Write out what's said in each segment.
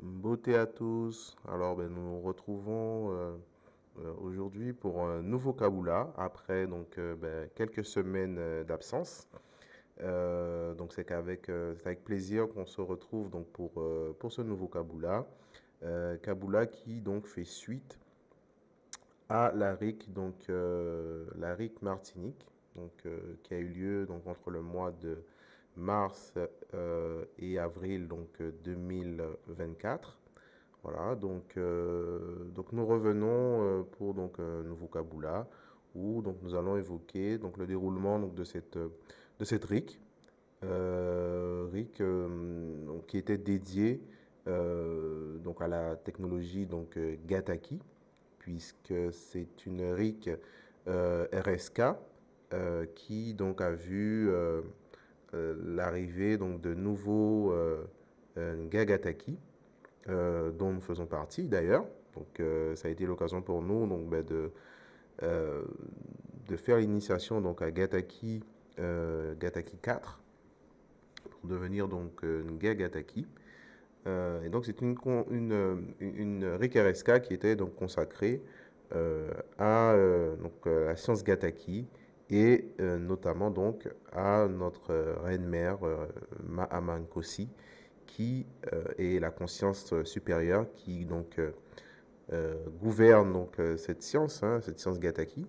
Beauté à tous. Alors, nous nous retrouvons aujourd'hui pour un nouveau Kaboula après quelques semaines d'absence. Donc, c'est avec plaisir qu'on se retrouve donc pour ce nouveau Kaboula. Kaboula qui donc fait suite à la RIC, la RIC Martinique, qui a eu lieu donc entre le mois de mars et avril 2024. Voilà, donc nous revenons pour donc un nouveau Kaboula où donc nous allons évoquer donc le déroulement de cette RIC, donc, qui était dédiée donc à la technologie Gataki, puisque c'est une RIC RSK qui donc a vu l'arrivée donc de nouveaux Gagataki dont nous faisons partie d'ailleurs. Donc, ça a été l'occasion pour nous euh, de faire l'initiation donc à Gataki, Gataki 4 pour devenir donc une Gataki. Et donc, c'est une RIC-RSK qui était donc consacrée à la science Gataki et notamment donc à notre reine-mère Mahaman Nkosi qui est la conscience supérieure qui gouverne cette science Gataki,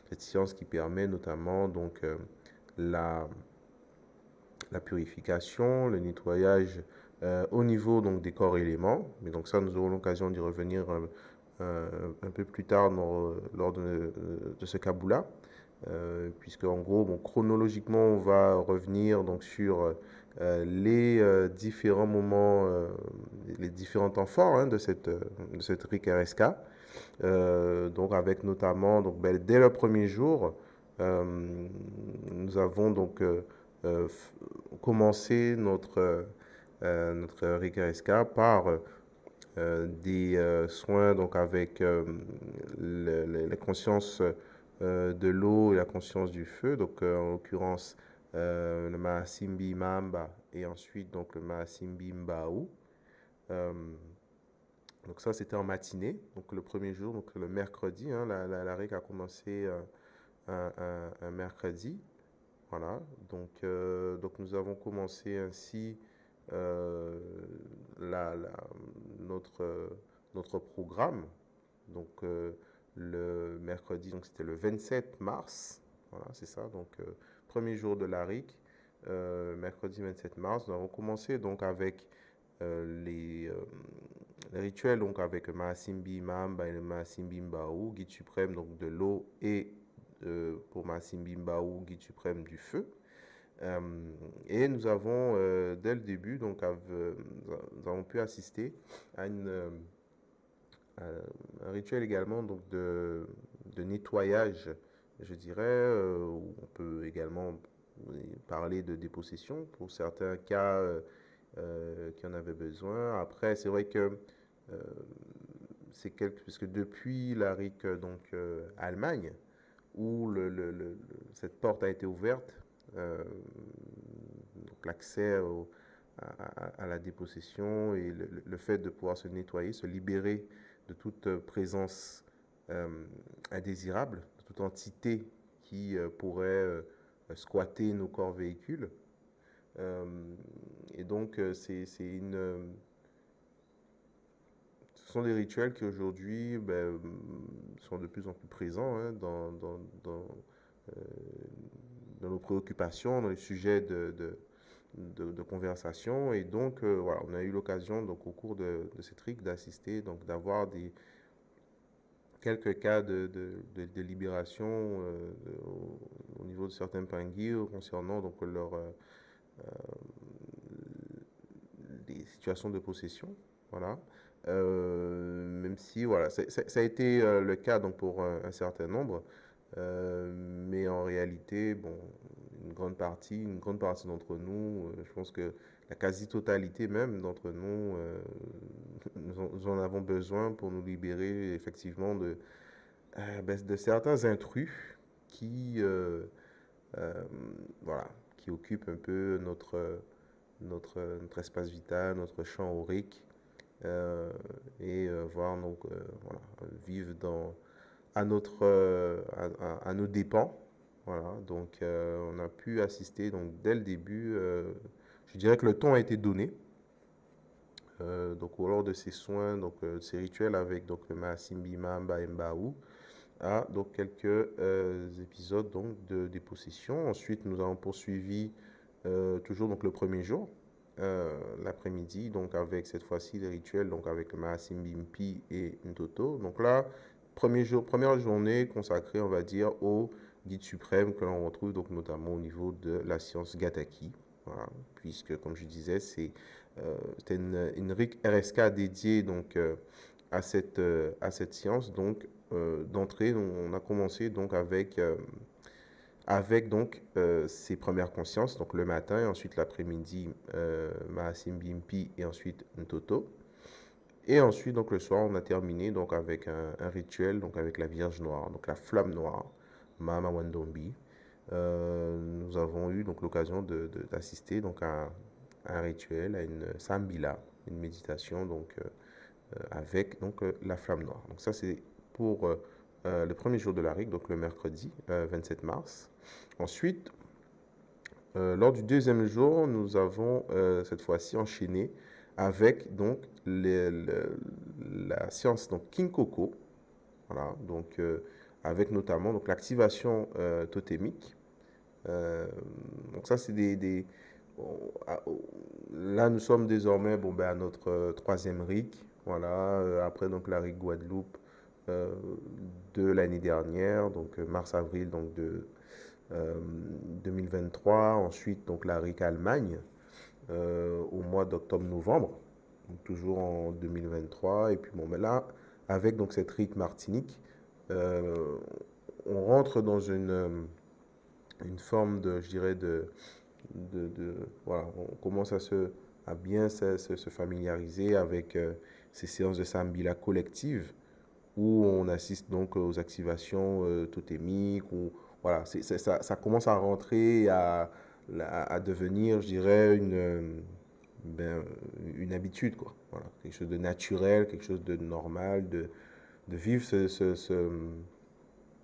cette science qui permet notamment la, la purification, le nettoyage au niveau donc des corps éléments. Mais donc ça, nous aurons l'occasion d'y revenir un peu plus tard lors de ce Kaboula. Puisque en gros, bon, chronologiquement, on va revenir donc sur les différents moments, les différents temps forts de cette RIC RSK. Donc avec notamment, dès le premier jour, nous avons euh, commencé notre RIC RSK par des soins donc avec la conscience de l'eau et la conscience du feu, en l'occurrence le Mahasimbi Mamba et ensuite donc le Mahasimbi Mbaou. Euh, donc ça c'était en matinée, donc le premier jour, donc le mercredi, hein, la RIC a commencé un mercredi, voilà. Donc nous avons commencé ainsi euh, la, la- notre programme. Donc le mercredi, donc c'était le 27 mars. Voilà, c'est ça. Premier jour de la RIC, mercredi 27 mars. Nous avons commencé donc avec les rituels, donc avec le Mahasimbi Mamba et le Mahasimbi Mbaou, guide suprême donc de l'eau et pour Mahasimbi Mbaou, guide suprême du feu. Euh, et nous avons, dès le début, nous avons pu assister à un rituel également de nettoyage, je dirais, où on peut également parler de dépossession pour certains cas qui en avaient besoin. Après, c'est vrai que euh, parce que depuis la RIC Allemagne, où cette porte a été ouverte, donc l'accès à la dépossession et le fait de pouvoir se nettoyer, se libérer de toute présence indésirable, de toute entité qui pourrait squatter nos corps véhicules. Euh, et donc, ce sont des rituels qui aujourd'hui sont de plus en plus présents hein, euh, dans nos préoccupations, dans les sujets de conversation. Et donc, voilà, on a eu l'occasion, donc, au cours de cette RIC, d'assister, donc, d'avoir quelques cas de libération au niveau de certains pingis concernant donc, des situations de possession. Voilà. Même si, voilà, ça a été le cas donc, pour un certain nombre. Mais en réalité, bon, une grande partie d'entre nous, je pense que la quasi-totalité même d'entre nous, nous en avons besoin pour nous libérer effectivement de certains intrus qui, euh, voilà, qui occupent un peu notre espace vital, notre champ aurique et voir donc voilà, vivre à à nos dépens. Voilà, donc on a pu assister donc dès le début. Je dirais que le ton a été donné. Donc lors de ces soins, donc ces rituels avec donc le Maassimbima Mbaembaou, à donc quelques épisodes donc de dépossession. Ensuite, nous avons poursuivi toujours donc le premier jour, l'après-midi, donc avec cette fois-ci les rituels donc avec le Maassimbimpi et Ntoto. Donc là, premier jour, première journée consacrée, on va dire, au guide suprême que l'on retrouve donc notamment au niveau de la science Gataki. Voilà, puisque comme je disais, c'était une RSK dédiée donc à cette science. Donc d'entrée, on a commencé donc avec donc ses premières consciences, donc le matin et ensuite l'après-midi, Mahasimbimpi et ensuite Ntoto. Et ensuite, donc le soir, on a terminé donc avec un rituel, donc avec la Vierge Noire, donc la flamme noire, Mama Wandombi. Nous avons eu donc l'occasion d'assister donc à un rituel, à une sambila, une méditation donc avec donc la flamme noire. Donc ça c'est pour le premier jour de la RIC, donc le mercredi 27 mars. Ensuite, lors du deuxième jour, nous avons cette fois-ci enchaîné avec donc la science donc Kinkoko, voilà, donc avec notamment donc l'activation totémique. Donc ça c'est là nous sommes désormais bon ben à notre troisième RIC, voilà, après donc la RIC Guadeloupe euh, de l'année dernière, donc mars-avril donc de 2023, ensuite donc la RIC Allemagne au mois d'octobre-novembre, donc toujours en 2023, et puis bon, mais là, avec donc cette RIC Martinique, euh, on rentre dans une forme de, je dirais, voilà, on commence à bien se familiariser avec ces séances de Sambila collective, où on assiste donc aux activations totémiques, où voilà, ça commence à rentrer, à devenir, je dirais, ben, une habitude, quoi. Voilà, quelque chose de naturel, quelque chose de normal, de vivre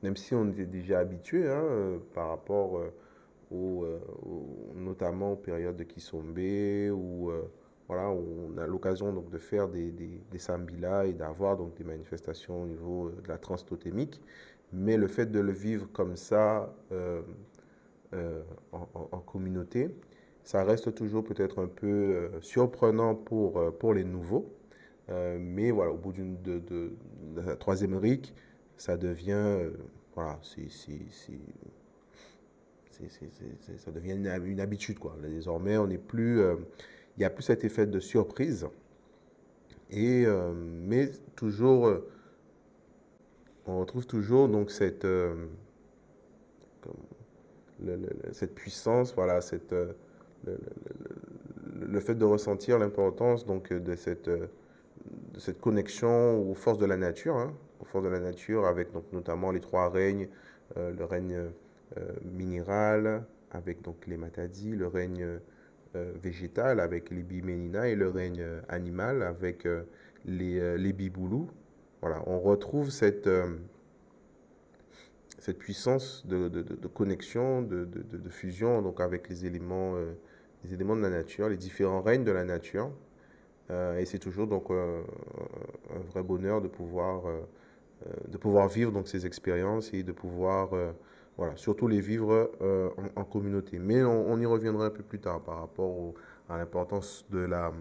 même si on était déjà habitué hein, par rapport notamment aux périodes de Kisombe, où voilà, on a l'occasion donc de faire des sambilas et d'avoir donc des manifestations au niveau de la transe totémique. Mais le fait de le vivre comme ça en communauté, ça reste toujours peut-être un peu surprenant pour les nouveaux. Mais voilà, au bout de la troisième RIC, ça devient, voilà, ça devient une habitude, quoi. Désormais, on n'est plus, il n'y a plus cet effet de surprise. Mais toujours, on retrouve toujours donc cette puissance, voilà, le fait de ressentir l'importance donc de cette connexion aux forces de la nature, hein, aux forces de la nature avec donc notamment les trois règnes, le règne minéral avec donc les matadis, le règne végétal avec les biménina et le règne animal avec les biboulous. Voilà, on retrouve cette puissance de connexion, de fusion donc avec les éléments de la nature, les différents règnes de la nature. Et c'est toujours donc un vrai bonheur de pouvoir vivre donc ces expériences et de pouvoir voilà, surtout les vivre en communauté. Mais on y reviendra un peu plus tard par rapport à l'importance de la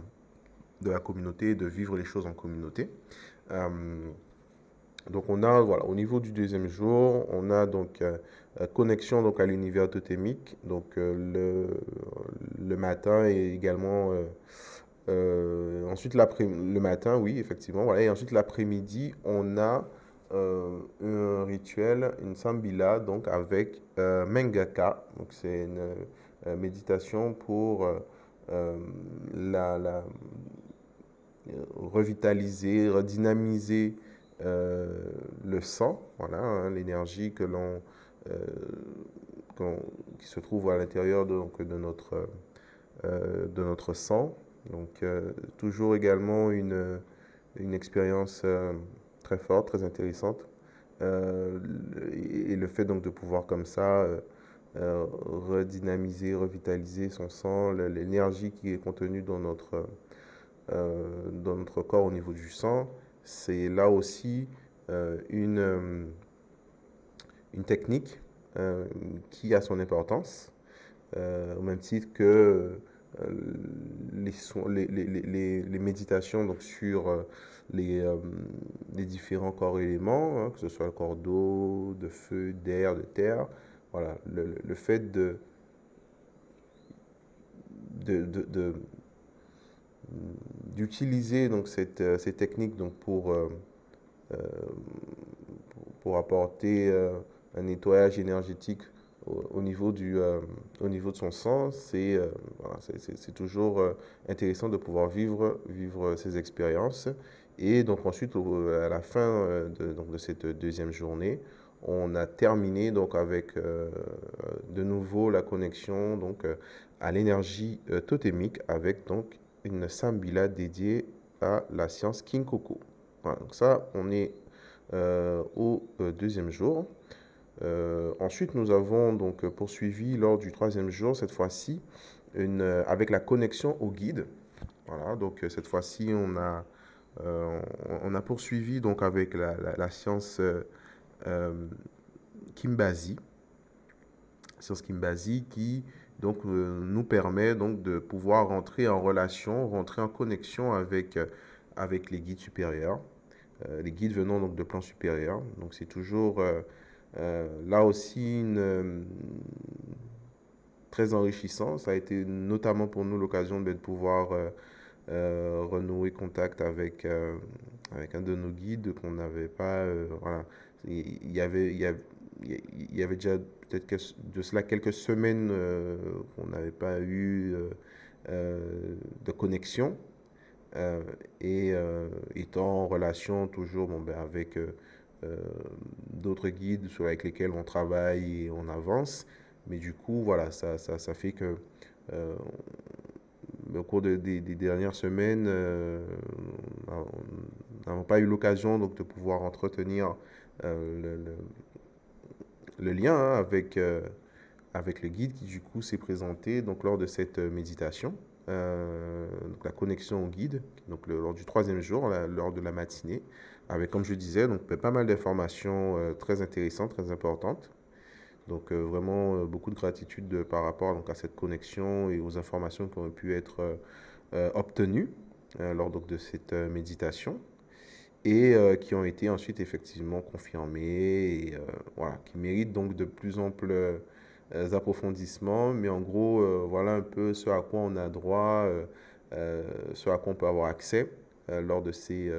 communauté et de vivre les choses en communauté. Donc on a, voilà, au niveau du deuxième jour, on a donc connexion donc à l'univers totémique, donc le matin et également ensuite le matin, oui, effectivement, voilà, et ensuite l'après-midi, on a un rituel, une sambila, donc avec Mengaka, donc c'est une méditation pour la revitaliser, redynamiser le sang, voilà, hein, l'énergie euh, qui se trouve à l'intérieur de notre sang, Donc, toujours également une expérience très forte, très intéressante. Euh, et le fait donc de pouvoir comme ça redynamiser, revitaliser son sang, l'énergie qui est contenue dans notre corps au niveau du sang, c'est là aussi une technique qui a son importance, au même titre que les méditations donc, sur les, euh, les différents corps éléments, hein, que ce soit le corps d'eau, de feu, d'air, de terre. Voilà, le fait de, de, de- d'utiliser donc ces techniques donc euh, pour apporter un nettoyage énergétique au niveau au niveau de son sang, voilà, c'est toujours intéressant de pouvoir vivre ces expériences. Et donc ensuite, à la fin donc de cette deuxième journée, on a terminé donc avec de nouveau la connexion donc à l'énergie totémique avec donc une sambila dédiée à la science Kinkoku. Voilà, donc ça, on est au deuxième jour. Ensuite, nous avons donc poursuivi lors du troisième jour, cette fois-ci, avec la connexion au guide. Voilà, donc cette fois-ci, euh, on a poursuivi donc avec la science euh, Kimbazi, science Kimbazi qui donc nous permet donc de pouvoir rentrer en relation, rentrer en connexion avec les guides supérieurs, les guides venant donc de plans supérieurs. Donc c'est toujours là aussi très enrichissant. Ça a été notamment pour nous l'occasion de pouvoir renouer contact avec un de nos guides qu'on n'avait pas. Voilà. Il y avait déjà peut-être de cela quelques semaines qu'on n'avait pas eu de connexion. Euh, et étant en relation toujours bon, ben, avec euh, d'autres guides avec lesquels on travaille et on avance. Mais du coup, voilà, ça fait que euh, au cours des dernières semaines, nous n'avons pas eu l'occasion donc, de pouvoir entretenir le lien hein, avec le guide qui du coup s'est présenté donc, lors de cette méditation. Donc la connexion au guide, donc lors du troisième jour, lors de la matinée, avec, comme je disais, donc pas mal d'informations très intéressantes, très importantes. Donc vraiment beaucoup de gratitude par rapport donc, à cette connexion et aux informations qui ont pu être obtenues lors donc, de cette méditation et qui ont été ensuite effectivement confirmées et voilà, qui méritent donc de plus amples approfondissements. Mais en gros, voilà un peu ce à quoi on a droit, ce à quoi on peut avoir accès lors de ces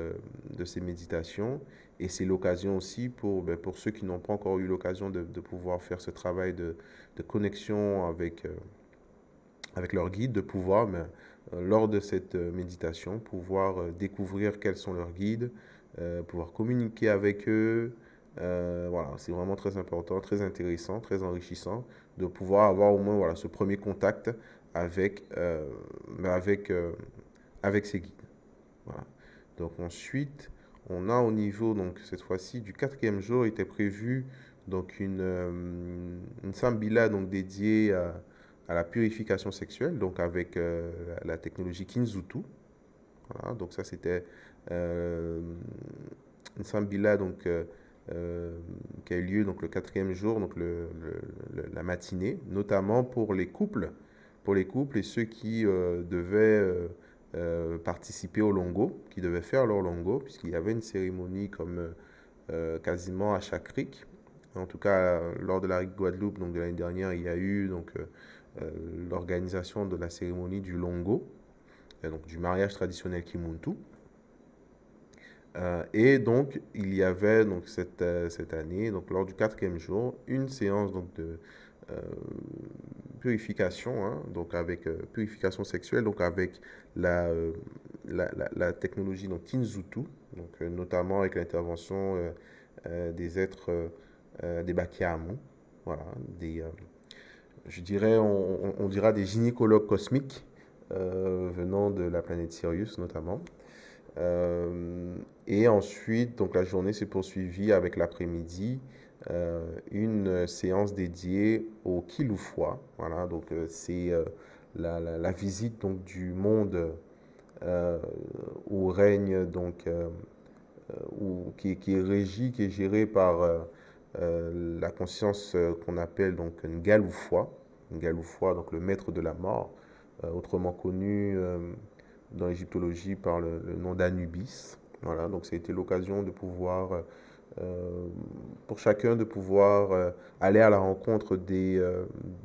méditations. Et c'est l'occasion aussi ben, pour ceux qui n'ont pas encore eu l'occasion de pouvoir faire ce travail de connexion avec leur guide, de pouvoir, ben, lors de cette méditation, pouvoir découvrir quels sont leurs guides, pouvoir communiquer avec eux. Voilà, c'est vraiment très important, très intéressant, très enrichissant de pouvoir avoir au moins voilà, ce premier contact avec, avec, avec ces guides. Voilà. Donc ensuite, on a au niveau, donc cette fois-ci, du quatrième jour, il était prévu donc une sambila donc dédiée à la purification sexuelle, donc avec la technologie Kinzutu. Voilà, donc ça c'était euh, une sambila donc qui a eu lieu donc le quatrième jour, donc la matinée, notamment pour les couples et ceux qui devaient participer au longo, qui devaient faire leur longo, puisqu'il y avait une cérémonie comme quasiment à chaque RIC. En tout cas, lors de la RIC Guadeloupe, donc de l'année dernière, il y a eu donc l'organisation de la cérémonie du longo, donc du mariage traditionnel Kimuntu. Et donc, il y avait donc cette année, donc lors du quatrième jour, une séance donc de euh, purification, hein, donc avec purification sexuelle, donc avec la, euh, la technologie donc Kinzutu, donc notamment avec l'intervention des êtres des Bakiamu, voilà, je dirais, on dira des gynécologues cosmiques venant de la planète Sirius notamment. Et ensuite, donc la journée s'est poursuivie avec l'après-midi, une séance dédiée au Kilufwa. Voilà, donc c'est la visite donc du monde euh, où règne donc qui est régi, qui est géré par la conscience qu'on appelle donc Ngaloufwa. Ngaloufwa, donc le maître de la mort, autrement connu dans l'égyptologie par le nom d'Anubis. Voilà, donc ça a été l'occasion de pouvoir, pour chacun, de pouvoir aller à la rencontre des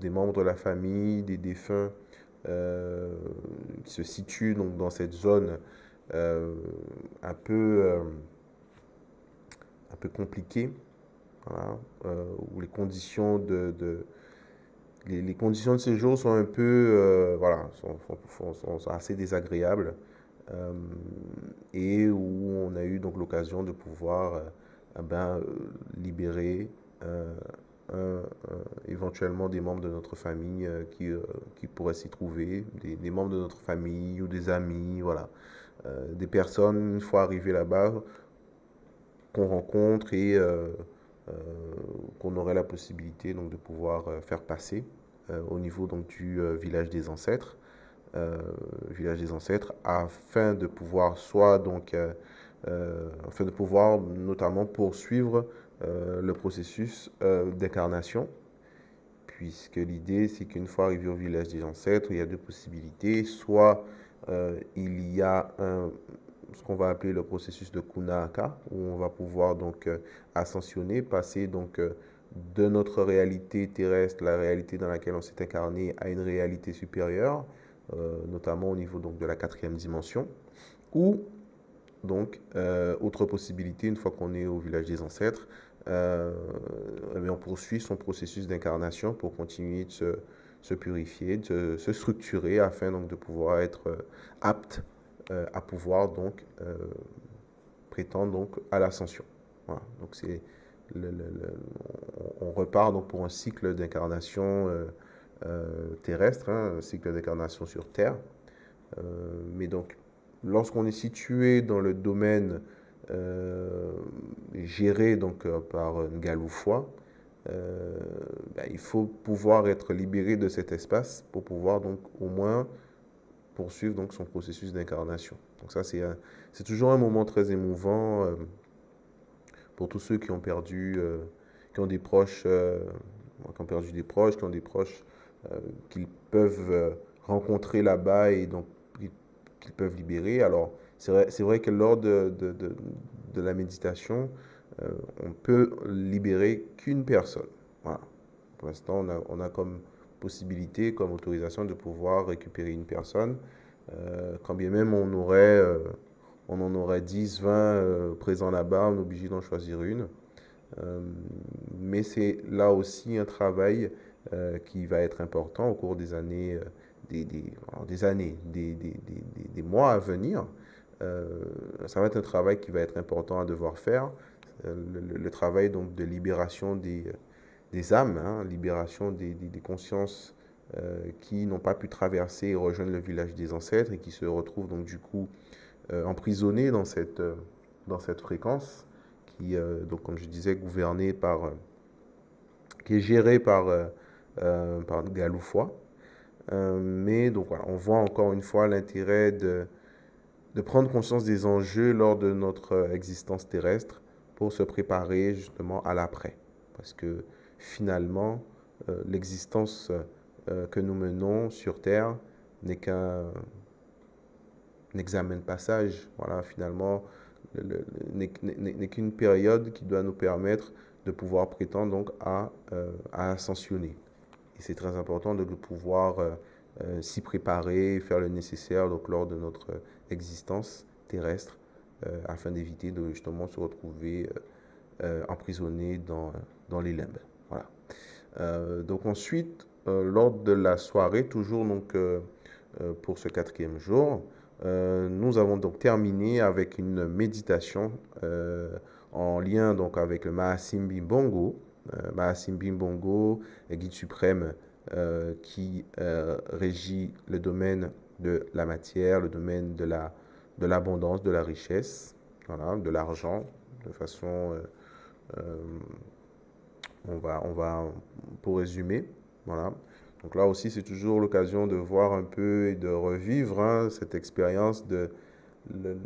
membres de la famille, des défunts euh, qui se situent donc dans cette zone euh, un peu, euh, un peu compliquée, voilà, où les conditions de séjour sont un peu, voilà, sont assez désagréables, euh, et où on a eu donc l'occasion de pouvoir libérer euh, éventuellement des membres de notre famille qui pourraient s'y trouver, des membres de notre famille ou des amis, voilà. Des personnes, une fois arrivées là-bas, qu'on rencontre et euh, qu'on aurait la possibilité donc, de pouvoir faire passer au niveau donc, du euh, village des ancêtres, afin de pouvoir soit donc afin de pouvoir notamment poursuivre le processus d'incarnation, puisque l'idée c'est qu'une fois arrivé au village des ancêtres, il y a deux possibilités, soit il y a ce qu'on va appeler le processus de Kunaka, où on va pouvoir donc ascensionner, passer donc de notre réalité terrestre, la réalité dans laquelle on s'est incarné, à une réalité supérieure, notamment au niveau donc de la quatrième dimension, ou donc autre possibilité, une fois qu'on est au village des ancêtres, on poursuit son processus d'incarnation pour continuer de se purifier, de se structurer afin donc de pouvoir être apte à pouvoir donc prétendre donc à l'ascension. Voilà. Donc c'est on repart donc pour un cycle d'incarnation terrestre, hein, un cycle d'incarnation sur Terre. Mais donc lorsqu'on est situé dans le domaine géré donc par Ngaloufwa, il faut pouvoir être libéré de cet espace pour pouvoir donc au moins poursuivre donc son processus d'incarnation. Donc ça c'est toujours un moment très émouvant pour tous ceux qui ont perdu, qui ont des proches, qui ont perdu des proches, qui ont des proches qu'ils peuvent rencontrer là-bas et donc qu'ils peuvent libérer. Alors c'est vrai que lors de la méditation, euh, on peut libérer qu'une personne. Voilà. Pour l'instant, on a comme possibilité, comme autorisation de pouvoir récupérer une personne. Quand bien même on en aurait 10, 20 présents là-bas, on est obligé d'en choisir une. Euh, mais c'est là aussi un travail qui va être important au cours des années, des années, des mois à venir. Ça va être un travail qui va être important à devoir faire. Le travail donc de libération des âmes, hein, libération des consciences qui n'ont pas pu traverser et rejoindre le village des ancêtres et qui se retrouvent donc du coup emprisonnés dans cette fréquence qui, donc, comme je disais, qui est gérée par Galoufoi. Mais donc voilà, on voit encore une fois l'intérêt de prendre conscience des enjeux lors de notre existence terrestre pour se préparer justement à l'après. Parce que finalement, l'existence que nous menons sur Terre n'est qu'un examen de passage. Voilà, finalement, n'est qu'une période qui doit nous permettre de pouvoir prétendre donc à ascensionner. Et c'est très important de pouvoir s'y préparer, faire le nécessaire donc, lors de notre existence terrestre afin d'éviter de justement se retrouver emprisonné dans les limbes. Voilà. Donc ensuite, lors de la soirée, toujours donc, pour ce quatrième jour, nous avons donc terminé avec une méditation en lien donc avec le Mahasimbi Bongo. Mahasimbi Bongo, guide suprême qui régit le domaine de la matière, le domaine de l'abondance, de la richesse, voilà, de l'argent, de façon, euh, pour résumer, voilà. Donc là aussi, c'est toujours l'occasion de voir un peu et de revivre hein, cette expérience le- le-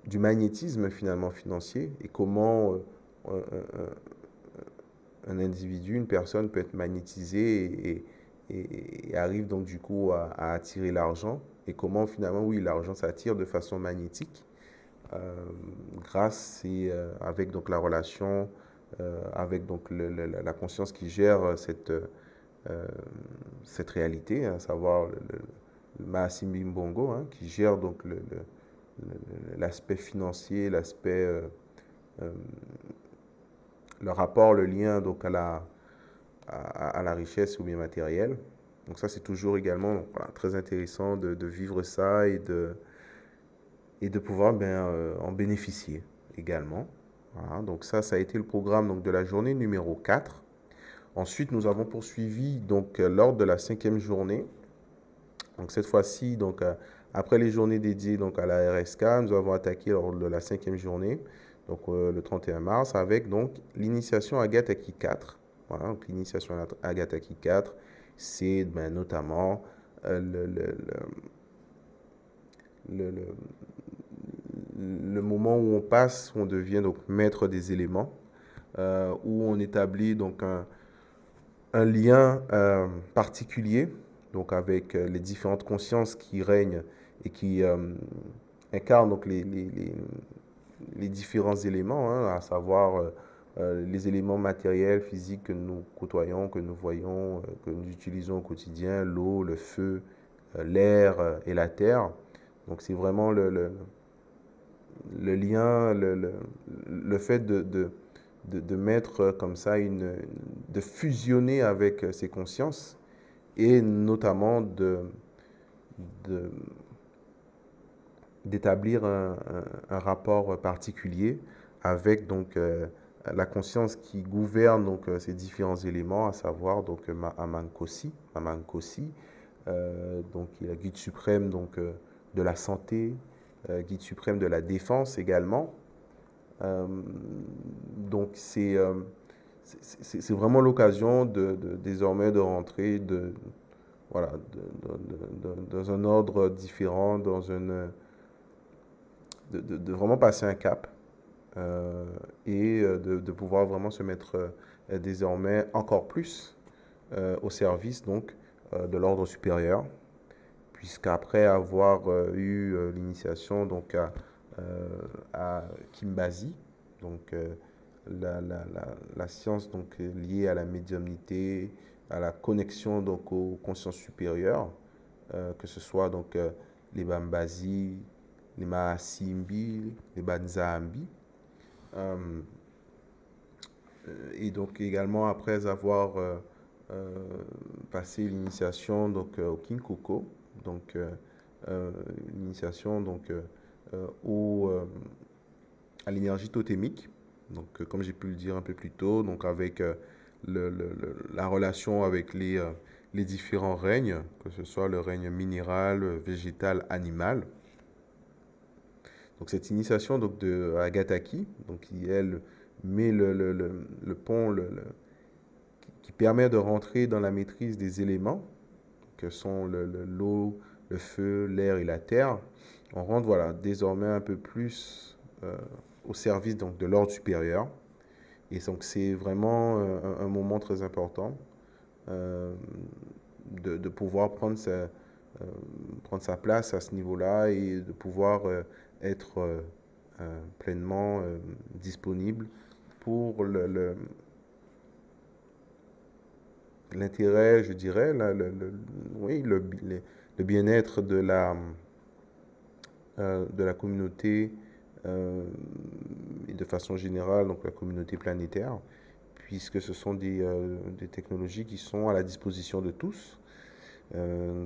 du magnétisme finalement financier et comment un individu, une personne peut être magnétisée et arrive donc du coup à attirer l'argent et comment finalement, oui, l'argent s'attire de façon magnétique euh, grâce et avec donc la relation, avec donc la conscience qui gère cette réalité, à savoir le Mahasi Mbongo, hein, qui gère donc l'aspect financier, l'aspect, euh, le rapport, le lien donc à la richesse ou bien matérielle. Donc ça, c'est toujours également donc, voilà, très intéressant de vivre ça et de pouvoir en bénéficier également. Voilà, donc ça a été le programme donc, de la journée numéro 4. Ensuite, nous avons poursuivi donc, lors de la 5e journée. Donc cette fois-ci, donc, après les journées dédiées donc, à la RSK, nous avons attaqué lors de la 5e journée, donc le 31 mars, avec donc l'initiation à Gataki 4. Voilà, donc l'initiation à Gataki 4, c'est notamment le, le, le moment où on passe, où on devient donc maître des éléments, où on établit donc un lien particulier donc avec les différentes consciences qui règnent et qui incarnent donc les différents éléments, hein, à savoir les éléments matériels, physiques que nous côtoyons, que nous voyons, que nous utilisons au quotidien, l'eau, le feu, l'air et la terre. Donc c'est vraiment le lien, le fait de mettre comme ça, de fusionner avec ces consciences et notamment de- d'établir un rapport particulier avec donc la conscience qui gouverne donc ces différents éléments, à savoir donc Mamankosi, donc il est la guide suprême donc de la santé, guide suprême de la défense également. Euh, donc c'est vraiment l'occasion désormais de rentrer voilà, dans un ordre différent, de vraiment passer un cap euh, et de pouvoir vraiment se mettre désormais encore plus au service donc de l'ordre supérieur, puisqu'après avoir eu l'initiation donc à Kimbazi, donc la science donc liée à la médiumnité, à la connexion donc aux consciences supérieures, que ce soit donc les Bambazi, les Mahasimbi, les Banzambi. Euh, et donc également après avoir euh, passé l'initiation donc au Kinkoko, donc l'initiation donc au, à l'énergie totémique. Donc comme j'ai pu le dire un peu plus tôt, donc avec la relation avec les différents règnes, que ce soit le règne minéral, végétal, animal. Donc cette initiation donc, de Agataki, donc, qui elle met le pont, qui permet de rentrer dans la maîtrise des éléments, que sont l'eau, le feu, l'air et la terre. On rentre voilà, désormais un peu plus au service donc, de l'ordre supérieur. Et donc c'est vraiment un moment très important euh, de pouvoir prendre sa place à ce niveau-là et de pouvoir être pleinement disponible pour l'intérêt, je dirais, oui, le bien-être de la communauté et de façon générale, donc la communauté planétaire, puisque ce sont des technologies qui sont à la disposition de tous.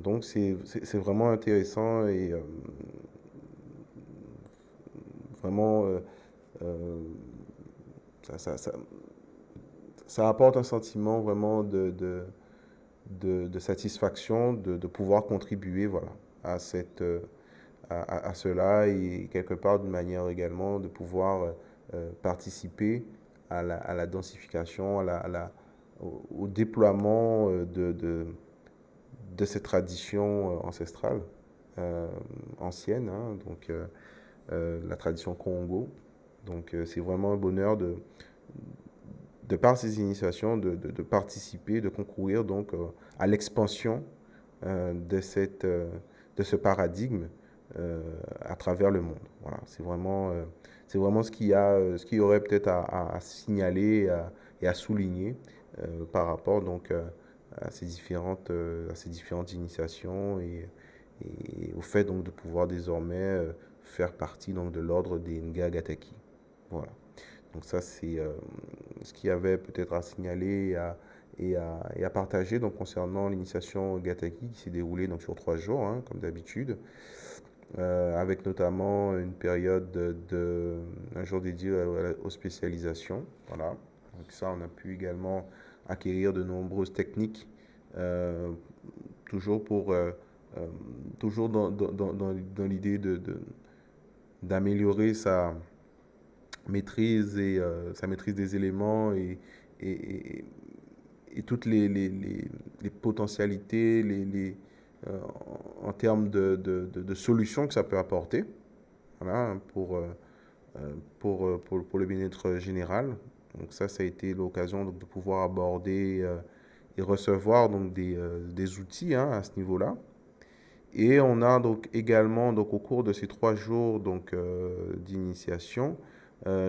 Donc c'est vraiment intéressant et vraiment euh, ça, ça, ça, ça apporte un sentiment vraiment de satisfaction de pouvoir contribuer, voilà, à à cela, et quelque part d'une manière également de pouvoir participer à la densification, au déploiement de ces traditions ancestrales euh, anciennes, hein, donc la tradition Congo. Donc c'est vraiment un bonheur de par ces initiations, de participer, de concourir donc à l'expansion de ce paradigme à travers le monde. Voilà, c'est vraiment ce qu'il y aurait peut-être à signaler et à souligner par rapport donc à ces différentes initiations et au fait donc de pouvoir désormais faire partie donc de l'ordre des Ngagataki. Voilà. Donc ça, c'est ce qu'il y avait peut-être à signaler et à partager donc, concernant l'initiation Gataki qui s'est déroulée donc, sur 3 jours, hein, comme d'habitude, avec notamment une période un jour dédié aux spécialisations. Voilà. Donc ça, on a pu également acquérir de nombreuses techniques, euh, toujours euh, toujours dans l'idée d'améliorer sa maîtrise des éléments et, et toutes les potentialités euh, en termes de solutions que ça peut apporter, voilà, pour le bien-être général. Donc ça a été l'occasion de pouvoir aborder et recevoir donc des outils, hein, à ce niveau-là. Et on a donc également, donc, au cours de ces 3 jours donc, d'initiation,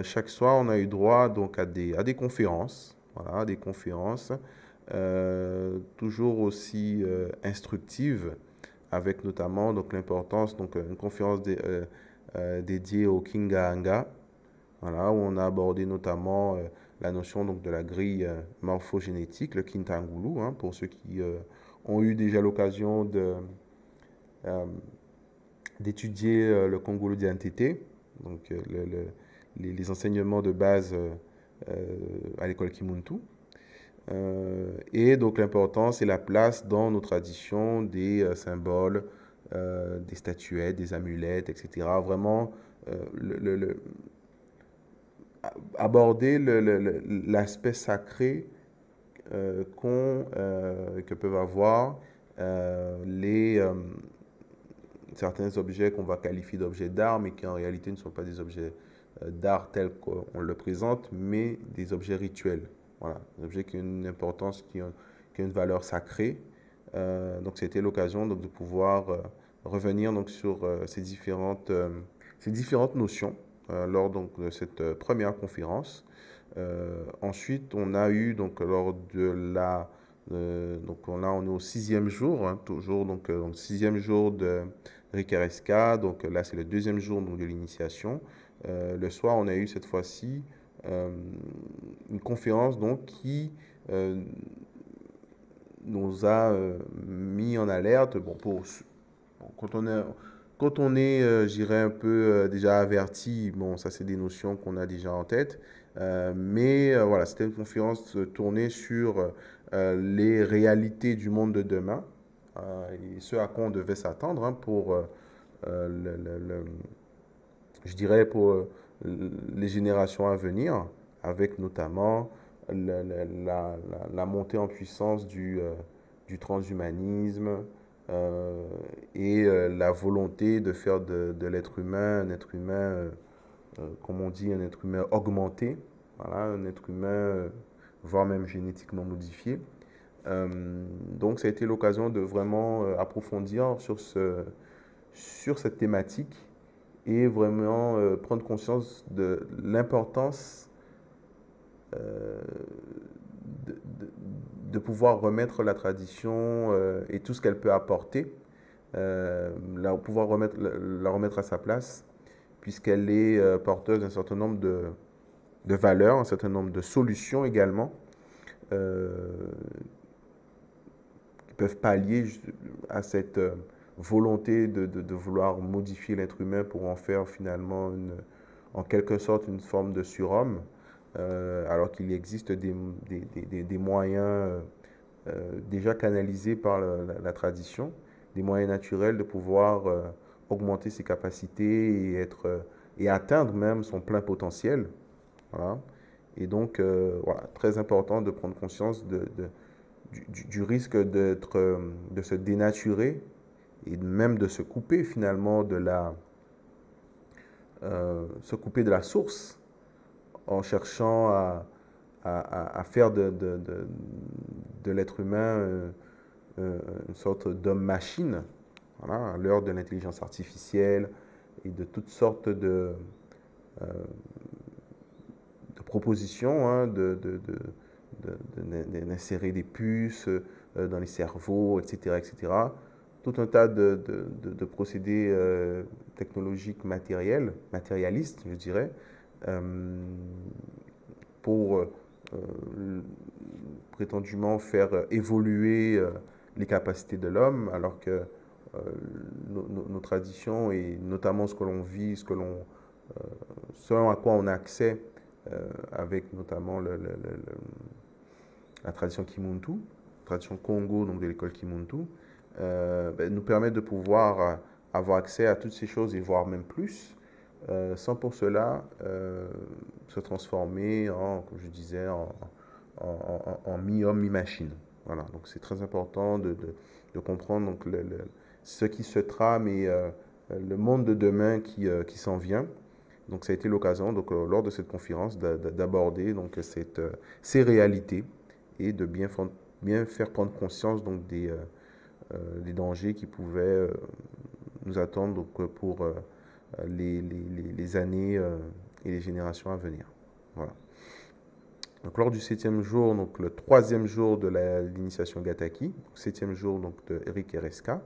chaque soir, on a eu droit donc, à des conférences, voilà, des conférences toujours aussi instructives, avec notamment donc, l'importance, donc, une conférence dédiée au Kingahanga, voilà, où on a abordé notamment la notion donc, de la grille morphogénétique, le Kintangulu, hein, pour ceux qui ont eu déjà l'occasion euh, d'étudier le Congolo d'identité, donc les enseignements de base à l'école Kimuntu. Et donc l'importance et la place dans nos traditions des symboles, des statuettes, des amulettes, etc. Vraiment aborder l'aspect sacré que peuvent avoir certains objets qu'on va qualifier d'objets d'art, mais qui en réalité ne sont pas des objets d'art tels qu'on le présente, mais des objets rituels. Voilà, des objets qui ont une importance, qui ont une valeur sacrée. Donc c'était l'occasion donc, de pouvoir revenir donc, sur ces différentes notions lors donc, de cette première conférence. Ensuite, on a eu donc lors de donc là on est au 6e jour, hein, toujours donc 6e jour de Rikareska. Donc là c'est le 2e jour donc, de l'initiation. Le soir, on a eu cette fois-ci une conférence donc qui nous a mis en alerte. Bon, quand on est, je dirais, un peu déjà averti, bon, ça c'est des notions qu'on a déjà en tête. Mais voilà, c'était une conférence tournée sur les réalités du monde de demain, et ce à quoi on devait s'attendre, hein, pour, je dirais, pour les générations à venir, avec notamment la montée en puissance du transhumanisme, et la volonté de faire de l'être humain un être humain, comme on dit, un être humain augmenté, voilà, un être humain, voire même génétiquement modifié. Donc ça a été l'occasion de vraiment approfondir sur cette thématique et vraiment prendre conscience de l'importance euh, de, de- de pouvoir remettre la tradition et tout ce qu'elle peut apporter, pouvoir la remettre à sa place, puisqu'elle est porteuse d'un certain nombre de valeurs, un certain nombre de solutions également, euh, qui peuvent pallier à cette volonté de vouloir modifier l'être humain pour en faire finalement en quelque sorte une forme de surhomme, alors qu'il existe des moyens déjà canalisés par la tradition, des moyens naturels de pouvoir augmenter ses capacités et et atteindre même son plein potentiel. Voilà. Et donc, voilà, très important de prendre conscience du risque de se dénaturer et même de se couper finalement se couper de la source en cherchant à faire de l'être humain une sorte d'homme-machine, voilà, à l'heure de l'intelligence artificielle et de toutes sortes euh, de propositions hein, d'insérer des puces dans les cerveaux, etc., etc. Tout un tas de procédés technologiques matérialistes, je dirais, euh, pour prétendument faire évoluer les capacités de l'homme, alors que nos traditions et notamment ce que l'on vit, selon à quoi on a accès avec notamment la tradition Kimuntu, tradition Congo, donc de l'école Kimuntu, nous permet de pouvoir avoir accès à toutes ces choses et voir même plus, sans pour cela se transformer en, comme je disais, en mi-homme, mi-machine. Voilà, donc c'est très important de comprendre donc, ce qui se trame et le monde de demain qui s'en vient. Donc ça a été l'occasion, donc, lors de cette conférence, d'aborder donc, ces réalités et de bien faire prendre conscience donc, des dangers qui pouvaient nous attendre donc, pour les années et les générations à venir. Voilà. Donc, lors du septième jour, donc le troisième jour de l'initiation Gataki, septième jour donc de Eric Ereska,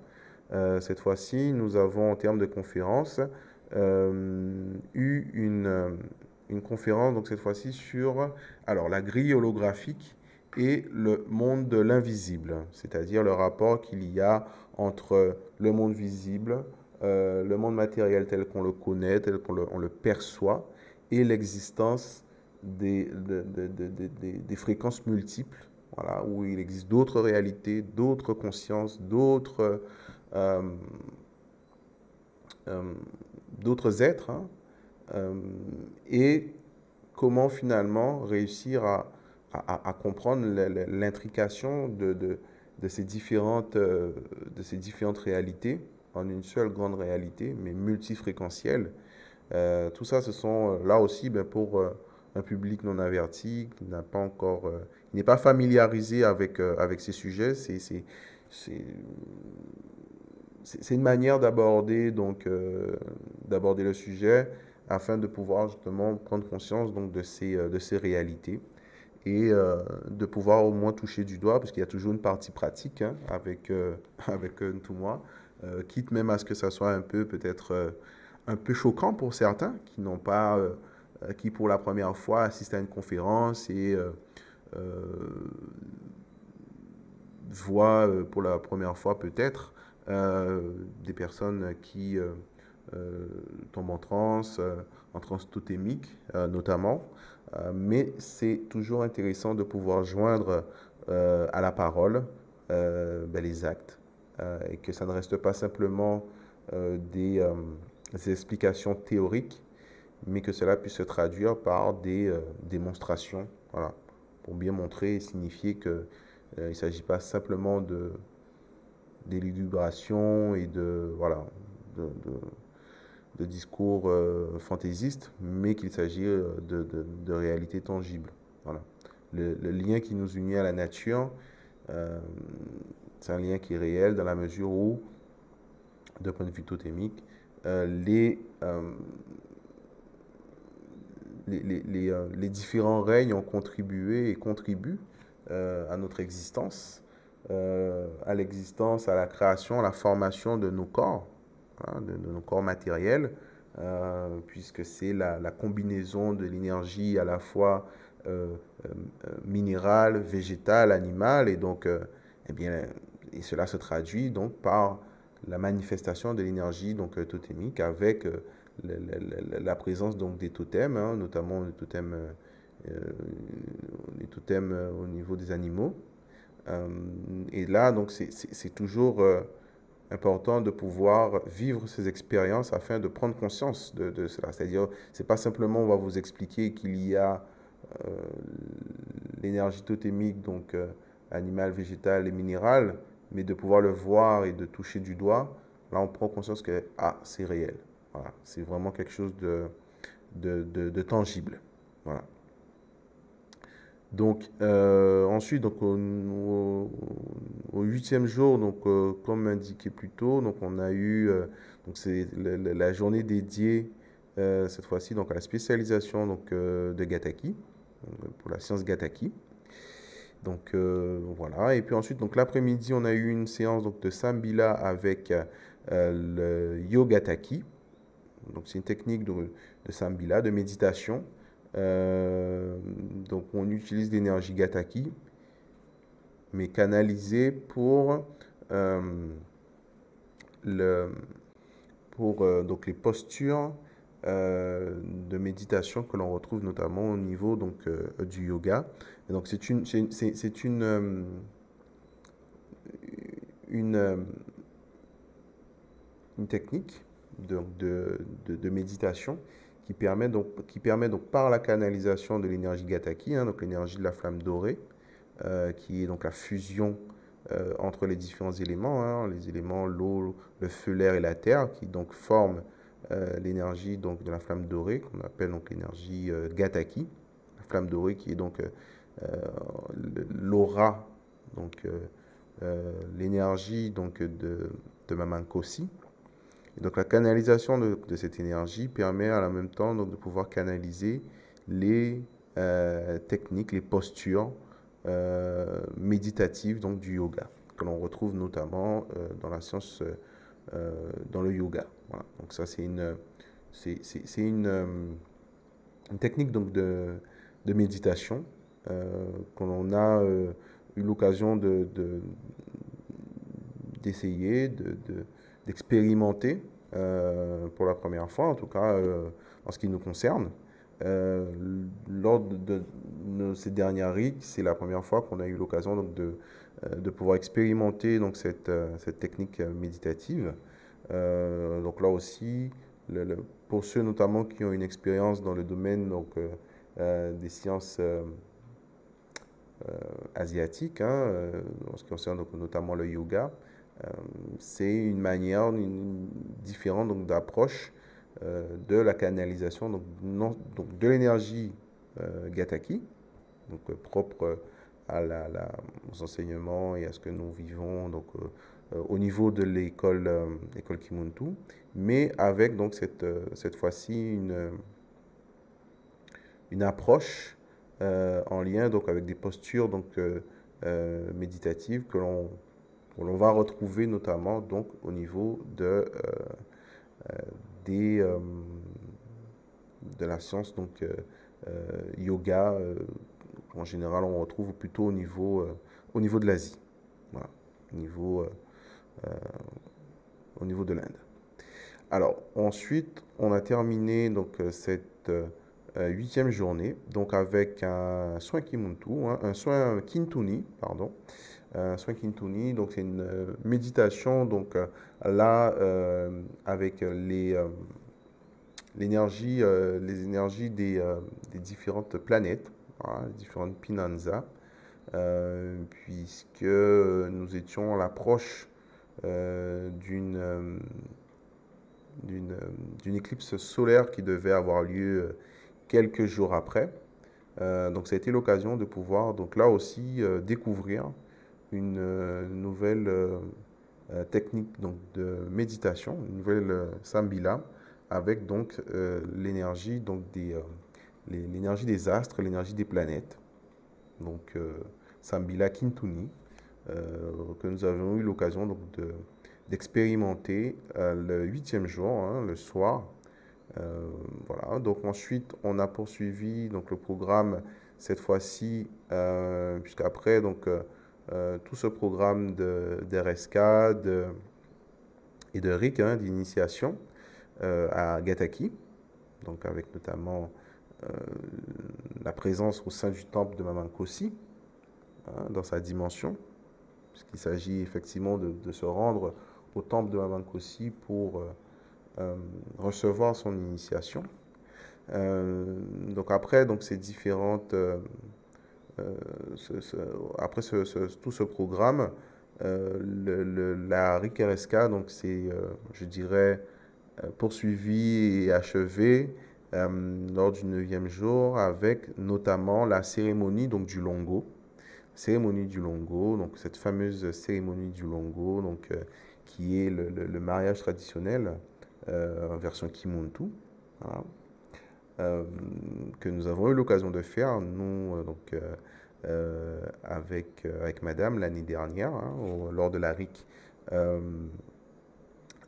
cette fois-ci, nous avons en termes de conférence eu une conférence, donc cette fois-ci sur alors, la grille holographique et le monde de l'invisible, c'est-à-dire le rapport qu'il y a entre le monde visible, le monde matériel tel qu'on le connaît, tel qu'on on le perçoit, et l'existence des fréquences multiples, voilà, où il existe d'autres réalités, d'autres consciences, euh, euh, d'autres êtres, hein, euh, et comment finalement réussir à comprendre l'intrication de ces différentes réalités en une seule grande réalité, mais multifréquentielle. Tout ça, ce sont là aussi ben, pour un public non averti qui n'a pas encore, qui n'est pas familiarisé avec ces sujets. C'est une manière d'aborder d'aborder le sujet afin de pouvoir justement prendre conscience donc de ces réalités et de pouvoir au moins toucher du doigt, parce qu'il y a toujours une partie pratique hein, avec Ntumwa, quitte même à ce que ça soit un peu peut-être un peu choquant pour certains qui n'ont pas, qui pour la première fois assistent à une conférence et euh, voient pour la première fois peut-être des personnes qui tombent en transe totémique notamment. Mais c'est toujours intéressant de pouvoir joindre à la parole ben, les actes et que ça ne reste pas simplement des explications théoriques, mais que cela puisse se traduire par des démonstrations, voilà, pour bien montrer et signifier que il ne s'agit pas simplement d'élucubration et voilà, de, de discours fantaisistes, mais qu'il s'agit de réalités tangibles. Voilà. Le lien qui nous unit à la nature, euh, c'est un lien qui est réel dans la mesure où, d'un point de vue totémique, les différents règnes ont contribué et contribuent à notre existence, à l'existence, à la création, à la formation de nos corps, hein, de nos corps matériels, puisque c'est la combinaison de l'énergie à la fois minérale, végétale, animale, et donc, eh bien, et cela se traduit donc par la manifestation de l'énergie donc totémique avec la présence donc des totems, hein, notamment euh, les totems au niveau des animaux, Et là, donc, c'est toujours important de pouvoir vivre ces expériences afin de prendre conscience de cela. C'est-à-dire, c'est pas simplement on va vous expliquer qu'il y a euh, l'énergie totémique, donc animale, végétale et minérale, mais de pouvoir le voir et de toucher du doigt, là on prend conscience que ah, c'est réel. Voilà, c'est vraiment quelque chose de tangible. Voilà. Donc ensuite, donc au 8e jour, donc comme indiqué plus tôt, donc on a eu donc c'est la journée dédiée cette fois-ci donc à la spécialisation donc de Gataki pour la science Gataki. Donc voilà. Et puis ensuite, donc l'après-midi, on a eu une séance donc de Sambila avec le Yogataki. Donc c'est une technique de Sambila, de méditation. Donc on utilise l'énergie Gataki, mais canalisée euh, le, pour donc les postures de méditation que l'on retrouve notamment au niveau donc, du yoga. Et donc c'est une, euh, une technique de méditation qui permet donc par la canalisation de l'énergie Gataki, hein, donc l'énergie de la flamme dorée, qui est donc la fusion entre les différents éléments, hein, les éléments l'eau, le feu, l'air et la terre, qui donc forment l'énergie donc de la flamme dorée, qu'on appelle donc l'énergie Gataki, la flamme dorée qui est donc l'aura, donc l'énergie donc de Mamankosi. Et donc la canalisation de cette énergie permet à la même temps donc, de pouvoir canaliser les techniques, les postures méditatives donc, du yoga, que l'on retrouve notamment dans la science, dans le yoga. Voilà. Donc ça c'est une technique donc, de méditation qu'on a eu l'occasion d'essayer, d'expérimenter pour la première fois, en tout cas en ce qui nous concerne. Lors ces dernières RIC, c'est la première fois qu'on a eu l'occasion donc, de pouvoir expérimenter donc, cette technique méditative. Donc là aussi, pour ceux notamment qui ont une expérience dans le domaine donc, des sciences asiatiques, hein, en ce qui concerne donc, notamment le yoga, c'est une manière différente donc, d'approche de la canalisation donc, donc de l'énergie Gataki, donc propre aux enseignements et à ce que nous vivons donc, au niveau de l'école école Kimuntu, mais avec donc cette fois-ci une approche en lien donc avec des postures donc méditatives que l'on va retrouver notamment donc au niveau des, de la science donc yoga. En général, on retrouve plutôt au niveau de l'Asie, voilà, au euh, au niveau de l'Inde. Alors ensuite, on a terminé donc cette 8e journée donc avec un soin Kimuntu, hein, un soin Kintuni, pardon, soin Kintuni. Donc c'est une méditation donc là avec les énergies des différentes planètes, voilà, les différentes pinanzas, puisque nous étions à l'approche d'une d'une éclipse solaire qui devait avoir lieu quelques jours après. Donc ça a été l'occasion de pouvoir donc là aussi découvrir une nouvelle technique donc, de méditation, une nouvelle Sambila avec donc l'énergie donc l'énergie des astres, l'énergie des planètes. Donc Sambila Kintuni que nous avons eu l'occasion donc d'expérimenter le 8e jour, hein, le soir. Voilà. Donc ensuite on a poursuivi donc le programme cette fois-ci puisqu'après donc tout ce programme d'RSK et de RIC, hein, d'initiation à Gataki, donc avec notamment la présence au sein du temple de Mamankosi, hein, dans sa dimension. puisqu'il s'agit effectivement de se rendre au temple de Mamankosi pour recevoir son initiation. Donc après, donc ces différentes, ce- ce- après tout ce programme, la Rikereska, donc c'est, je dirais, poursuivi et achevé lors du 9e jour avec notamment la cérémonie donc, du Longo. Cérémonie du Longo, donc cette fameuse cérémonie du Longo, donc, qui est le mariage traditionnel en version Kimuntu. Voilà. Que nous avons eu l'occasion de faire, nous, avec madame l'année dernière, hein, lors de la RIC,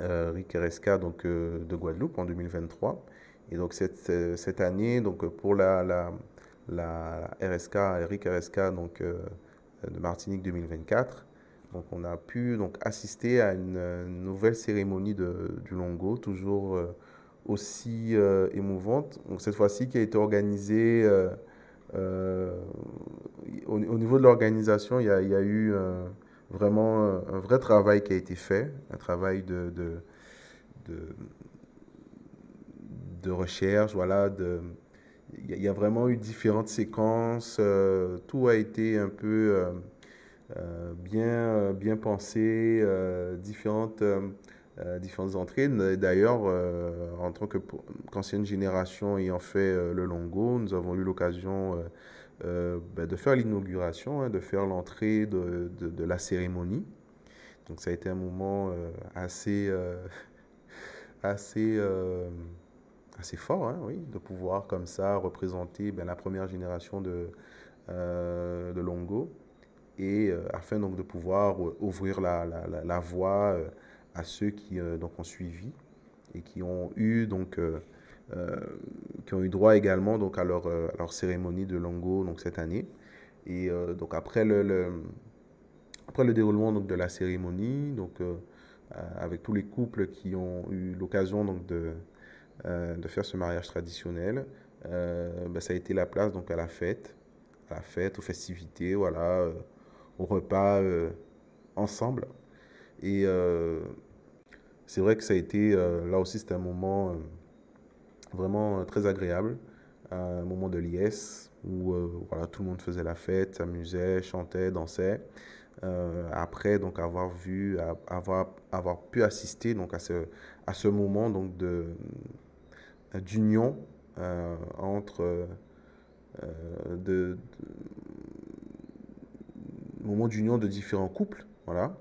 RIC RSK donc, de Guadeloupe en 2023. Et donc cette année, donc, pour la RSK, RIC RSK donc, de Martinique 2024, donc on a pu donc, assister à une nouvelle cérémonie du Longo, toujours aussi émouvante. Donc cette fois-ci qui a été organisée euh, au niveau de l'organisation, il y a eu vraiment un vrai travail qui a été fait, un travail de, de recherche, voilà, il y a vraiment eu différentes séquences, tout a été un peu bien pensé, différentes entrées. D'ailleurs, en tant qu'ancienne génération ayant fait le Longo, nous avons eu l'occasion de faire l'inauguration, hein, de faire l'entrée de la cérémonie. Donc ça a été un moment assez, euh, assez fort, hein, oui, de pouvoir comme ça représenter ben, la première génération de Longo et afin donc de pouvoir ouvrir la voie à ceux qui donc ont suivi et qui ont eu donc euh, qui ont eu droit également donc à leur cérémonie de Longo donc cette année. Et donc après le déroulement donc de la cérémonie, donc avec tous les couples qui ont eu l'occasion donc de faire ce mariage traditionnel, ben, ça a été la place donc à la fête, aux festivités, voilà, au repas ensemble. Et c'est vrai que ça a été, là aussi, c'était un moment vraiment très agréable, un moment de liesse où voilà, tout le monde faisait la fête, s'amusait, chantait, dansait. Après donc avoir pu assister donc à ce moment donc d'union entre de, moment d'union de différents couples, voilà.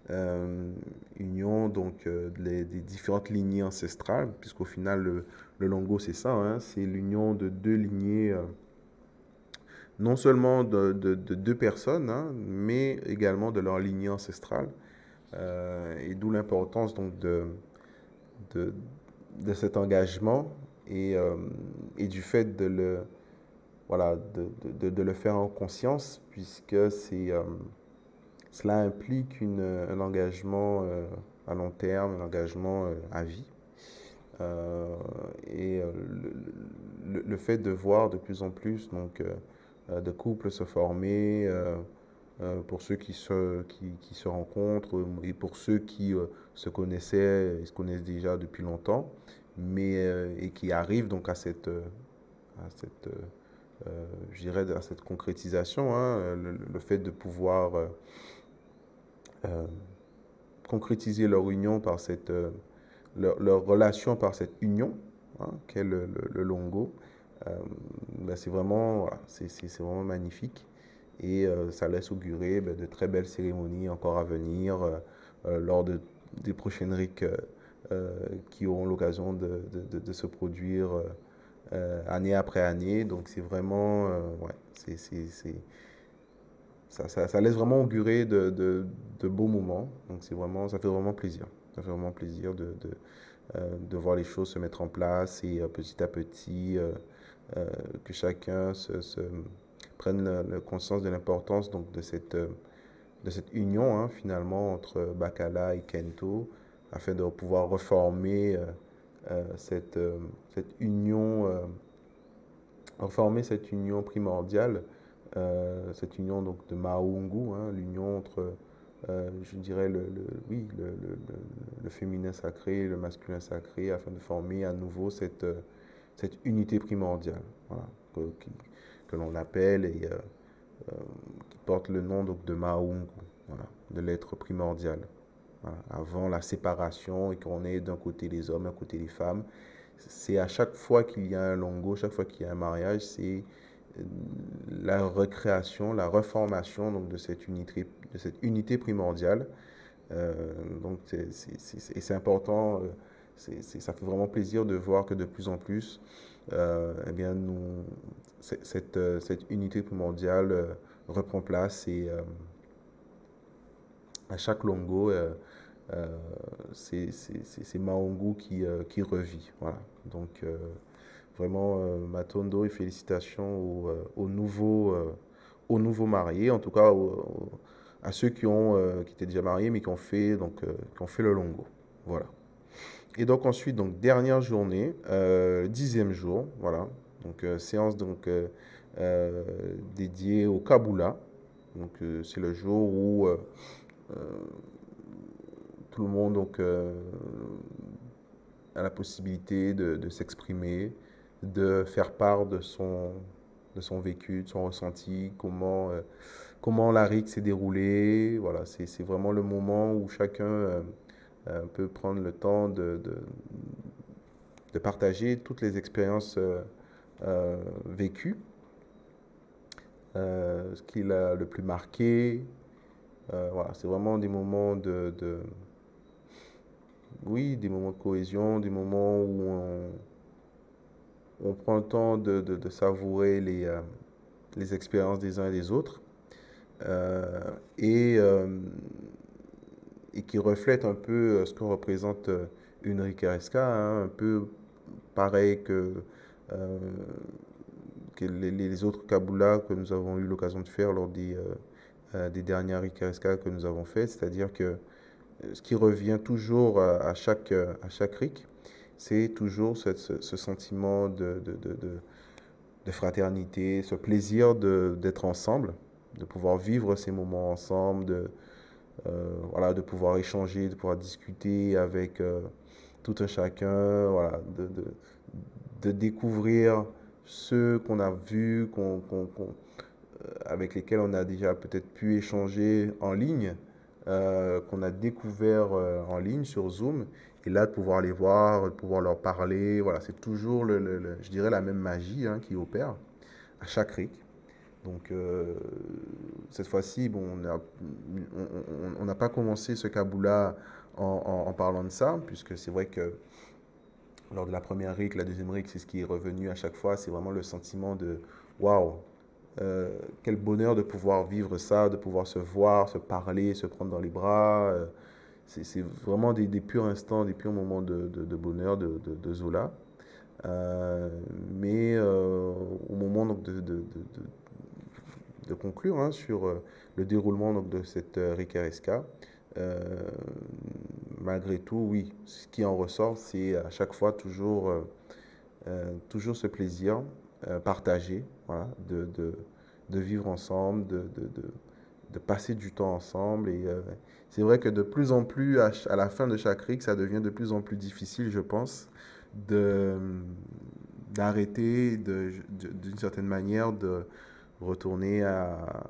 Euh, Union donc des différentes lignées ancestrales, puisqu'au final le Longo c'est ça, hein, c'est l'union de deux lignées, non seulement de deux personnes, hein, mais également de leur lignée ancestrale. Et d'où l'importance donc de, de cet engagement et du fait voilà, de le faire en conscience, puisque cela implique un engagement à long terme, un engagement à vie. Euh, et le fait de voir de plus en plus donc, de couples se former, pour ceux qui se rencontrent et pour ceux qui se connaissaient, ils se connaissent déjà depuis longtemps, mais et qui arrivent donc à cette je dirais, à cette concrétisation, hein, le fait de pouvoir euh, concrétiser leur union par leur relation par cette union, hein, qu'est le Longo, euh, ben c'est vraiment, voilà, c'est vraiment magnifique. Et ça laisse augurer ben, de très belles cérémonies encore à venir lors des prochaines RIC qui auront l'occasion de se produire année après année. Donc c'est vraiment, ouais, ça laisse vraiment augurer de beaux moments. Donc c'est vraiment, ça fait vraiment plaisir. Ça fait vraiment plaisir de voir les choses se mettre en place et petit à petit que chacun prenne conscience de l'importance donc de cette union hein, finalement entre Bacala et Kento afin de pouvoir reformer cette union cette union primordiale, cette union donc de Maungu, hein, l'union entre je dirais, oui, le féminin sacré, le masculin sacré, afin de former à nouveau cette unité primordiale, voilà, que l'on appelle et qui porte le nom donc, de Maungu, voilà, de l'être primordial. Voilà, avant la séparation et qu'on ait d'un côté les hommes, d'un côté les femmes, c'est à chaque fois qu'il y a un longo, chaque fois qu'il y a un mariage, c'est la recréation, la reformation donc, de cette unité primordiale. Donc et c'est important, ça fait vraiment plaisir de voir que de plus en plus, eh bien, cette unité primordiale reprend place et à chaque longo, c'est Maungu qui revit. Voilà. Donc, vraiment, Matondo et félicitations aux nouveaux mariés, en tout cas à ceux qui étaient déjà mariés, mais qui ont fait le longo. Voilà. Et donc ensuite, donc, dernière journée, 10e jour, voilà. Donc, séance euh, dédiée au Kabula. Donc, c'est le jour où euh, tout le monde a la possibilité de s'exprimer, de faire part de son vécu, de son ressenti, comment la RIC s'est déroulée. Voilà, c'est vraiment le moment où chacun peut prendre le temps de partager toutes les expériences vécues, ce qui l'a le plus marqué. Voilà, c'est vraiment des moments oui, des moments de cohésion, des moments où on prend le temps de savourer les expériences des uns et des autres euh, et, euh, et qui reflètent un peu ce que représente une Rikareska, hein, un peu pareil euh, que les autres Kabula que nous avons eu l'occasion de faire lors des dernières Rikareska que nous avons faites, c'est-à-dire que ce qui revient toujours à chaque RIC, c'est toujours ce sentiment de fraternité, ce plaisir d'être ensemble, de pouvoir vivre ces moments ensemble, voilà, de pouvoir échanger, de pouvoir discuter avec tout un chacun, voilà, de découvrir ceux qu'on a vus, avec lesquels on a déjà peut-être pu échanger en ligne, qu'on a découvert en ligne sur Zoom, et là de pouvoir les voir, de pouvoir leur parler, voilà, c'est toujours, je dirais, la même magie hein, qui opère à chaque RIC. Donc cette fois-ci, bon, on n'a pas commencé ce Kaboula en parlant de ça, puisque c'est vrai que lors de la première RIC, la deuxième RIC, c'est ce qui est revenu à chaque fois, c'est vraiment le sentiment de waouh, quel bonheur de pouvoir vivre ça, de pouvoir se voir, se parler, se prendre dans les bras. C'est vraiment des purs instants, des purs moments de bonheur de Zola. Euh, mais au moment donc, de conclure hein, sur le déroulement donc, de cette Ricaresca, euh, malgré tout, oui, ce qui en ressort, c'est à chaque fois toujours ce plaisir partagé, voilà, de vivre ensemble, de passer du temps ensemble. Et c'est vrai que de plus en plus, à la fin de chaque RIC, ça devient de plus en plus difficile, je pense, de, d'arrêter d'une certaine manière de retourner à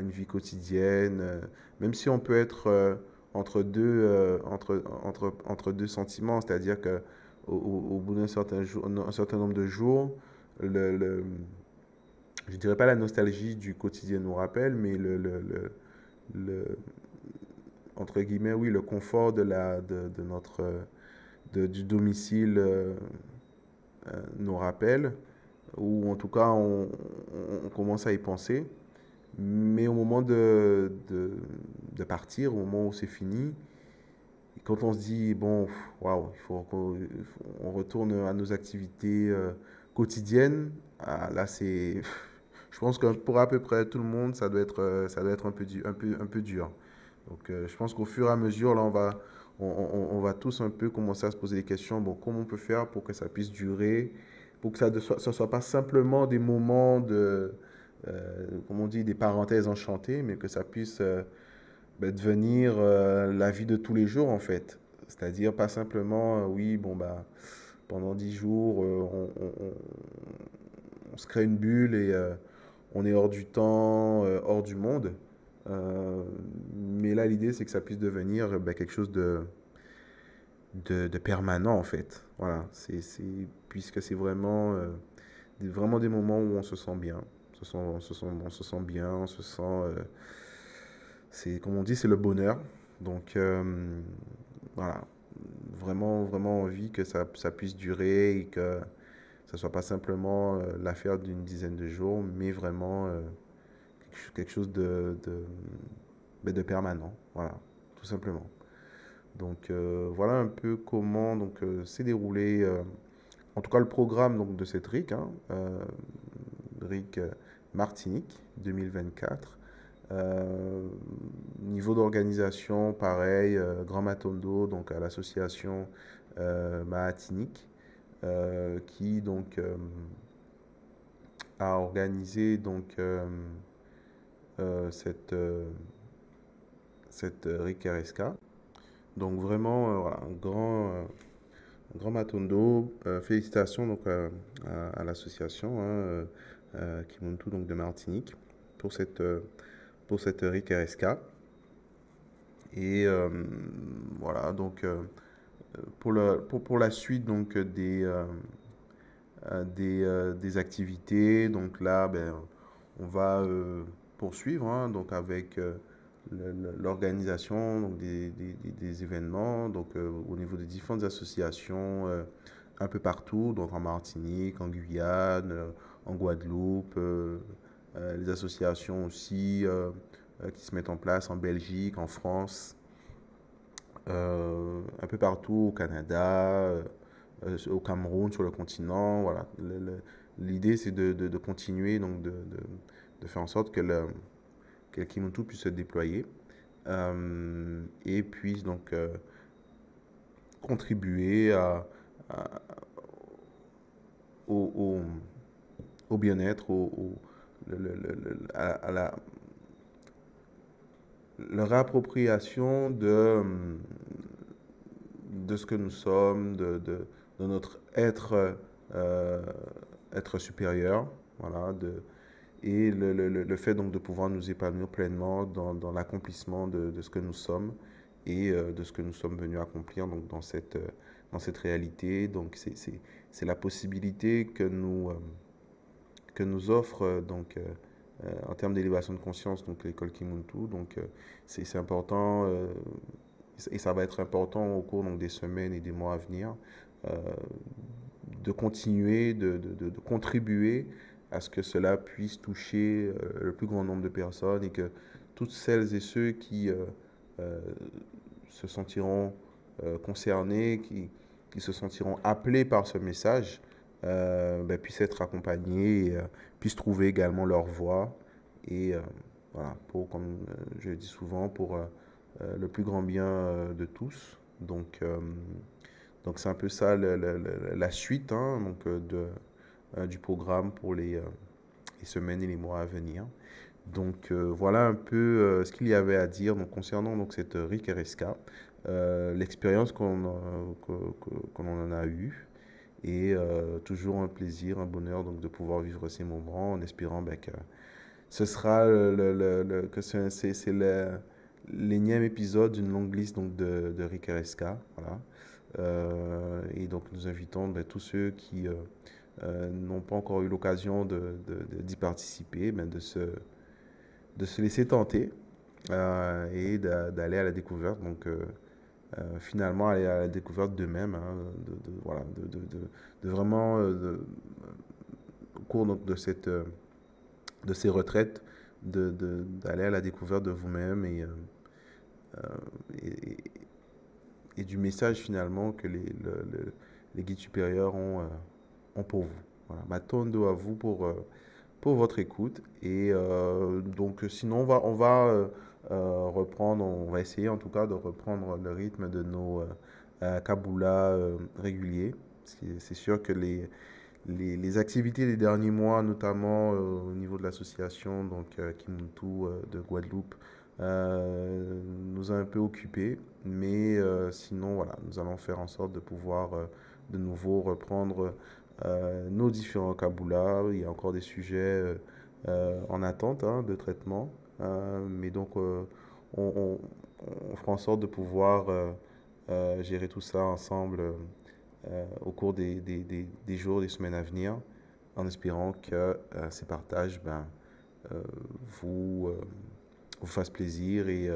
une vie quotidienne, même si on peut être entre deux sentiments, c'est-à-dire que au bout un certain nombre de jours, le, je dirais pas la nostalgie du quotidien nous rappelle, mais le entre guillemets, oui, le confort de notre, du domicile nous rappelle, ou en tout cas on commence à y penser. Mais au moment de partir, au moment où c'est fini, quand on se dit, bon, waouh, il faut qu'on retourne à nos activités quotidiennes, ah, là c'est. Je pense que pour à peu près tout le monde, ça doit être un peu dur. Donc je pense qu'au fur et à mesure, là, on va tous un peu commencer à se poser des questions. Bon, comment on peut faire pour que ça puisse durer, pour que ça ne soit pas simplement des moments comme on dit, des parenthèses enchantées, mais que ça puisse devenir la vie de tous les jours en fait. C'est-à-dire pas simplement, oui, bon, bah, pendant 10 jours, on se crée une bulle et on est hors du temps, hors du monde. Euh, mais là, l'idée, c'est que ça puisse devenir quelque chose de permanent, en fait. Voilà, puisque c'est vraiment, vraiment des moments où on se sent bien. On se sent bien, on se sent... c'est, comme on dit, c'est le bonheur. Donc, voilà, vraiment, vraiment envie que ça puisse durer et que ça soit pas simplement l'affaire d'une dizaine de jours, mais vraiment quelque chose de permanent. Voilà, tout simplement. Donc voilà un peu comment donc s'est déroulé en tout cas le programme donc de cette RIC, hein, RIC Martinique 2024. Niveau d'organisation, pareil, Grand Matondo, donc à l'association Mahatinique, qui donc a organisé donc cette RIC RSK. Donc vraiment voilà, un grand Matondo. Félicitations donc à l'association hein, Kimuntu donc de Martinique pour cette RIC RSK. Et voilà, donc pour la suite donc des activités, donc là, ben, on va poursuivre hein, donc avec l'organisation donc des événements donc, au niveau des différentes associations un peu partout, donc en Martinique, en Guyane, en Guadeloupe, les associations aussi qui se mettent en place en Belgique, en France, un peu partout au Canada, au Cameroun, sur le continent. Voilà. L'idée, c'est de continuer, donc de faire en sorte que le Kimuntu puisse se déployer et puisse donc contribuer à- au, au- au bien-être, à la réappropriation de ce que nous sommes, de notre euh, être supérieur, voilà, et le fait donc de pouvoir nous épanouir pleinement dans l'accomplissement de ce que nous sommes et de ce que nous sommes venus accomplir donc dans cette réalité. Donc c'est la possibilité que nous offre en termes d'élévation de conscience donc l'école Kimuntu. Donc c'est important et ça va être important au cours donc, des semaines et des mois à venir euh, de continuer, de contribuer à ce que cela puisse toucher le plus grand nombre de personnes et que toutes celles et ceux qui euh, se sentiront concernés, qui se sentiront appelés par ce message, ben, puissent être accompagnés et puissent trouver également leur voie. Et voilà, comme je le dis souvent, pour le plus grand bien de tous. Donc c'est un peu ça la suite hein, donc, du programme pour les semaines et les mois à venir. Donc voilà un peu ce qu'il y avait à dire donc, concernant donc, cette RIC RSK, l'expérience qu'on en a eue et toujours un plaisir, un bonheur donc, de pouvoir vivre ces moments en espérant ben, que ce sera que c'est l'énième épisode d'une longue liste donc, de RIC RSK. Voilà. Et donc nous invitons ben, tous ceux qui n'ont pas encore eu l'occasion d'y participer, ben, de se laisser tenter et d'aller à la découverte. Donc, finalement, aller à la découverte d'eux-mêmes, hein, voilà, de vraiment, au cours donc, de ces retraites, d'aller à la découverte de vous-même euh, et, et du message finalement que les guides supérieurs ont pour vous. Voilà, matondo à vous pour votre écoute. Et donc, sinon, on va reprendre, on va essayer en tout cas de reprendre le rythme de nos Kabula réguliers. C'est sûr que les activités des derniers mois, notamment au niveau de l'association donc Kimuntu de Guadeloupe, nous a un peu occupés. Mais sinon, voilà, nous allons faire en sorte de pouvoir de nouveau reprendre nos différents caboulas. Il y a encore des sujets en attente hein, de traitement. Mais donc, on, on- on fera en sorte de pouvoir gérer tout ça ensemble au cours des jours, des semaines à venir, en espérant que ces partages euh, vous, vous fassent plaisir et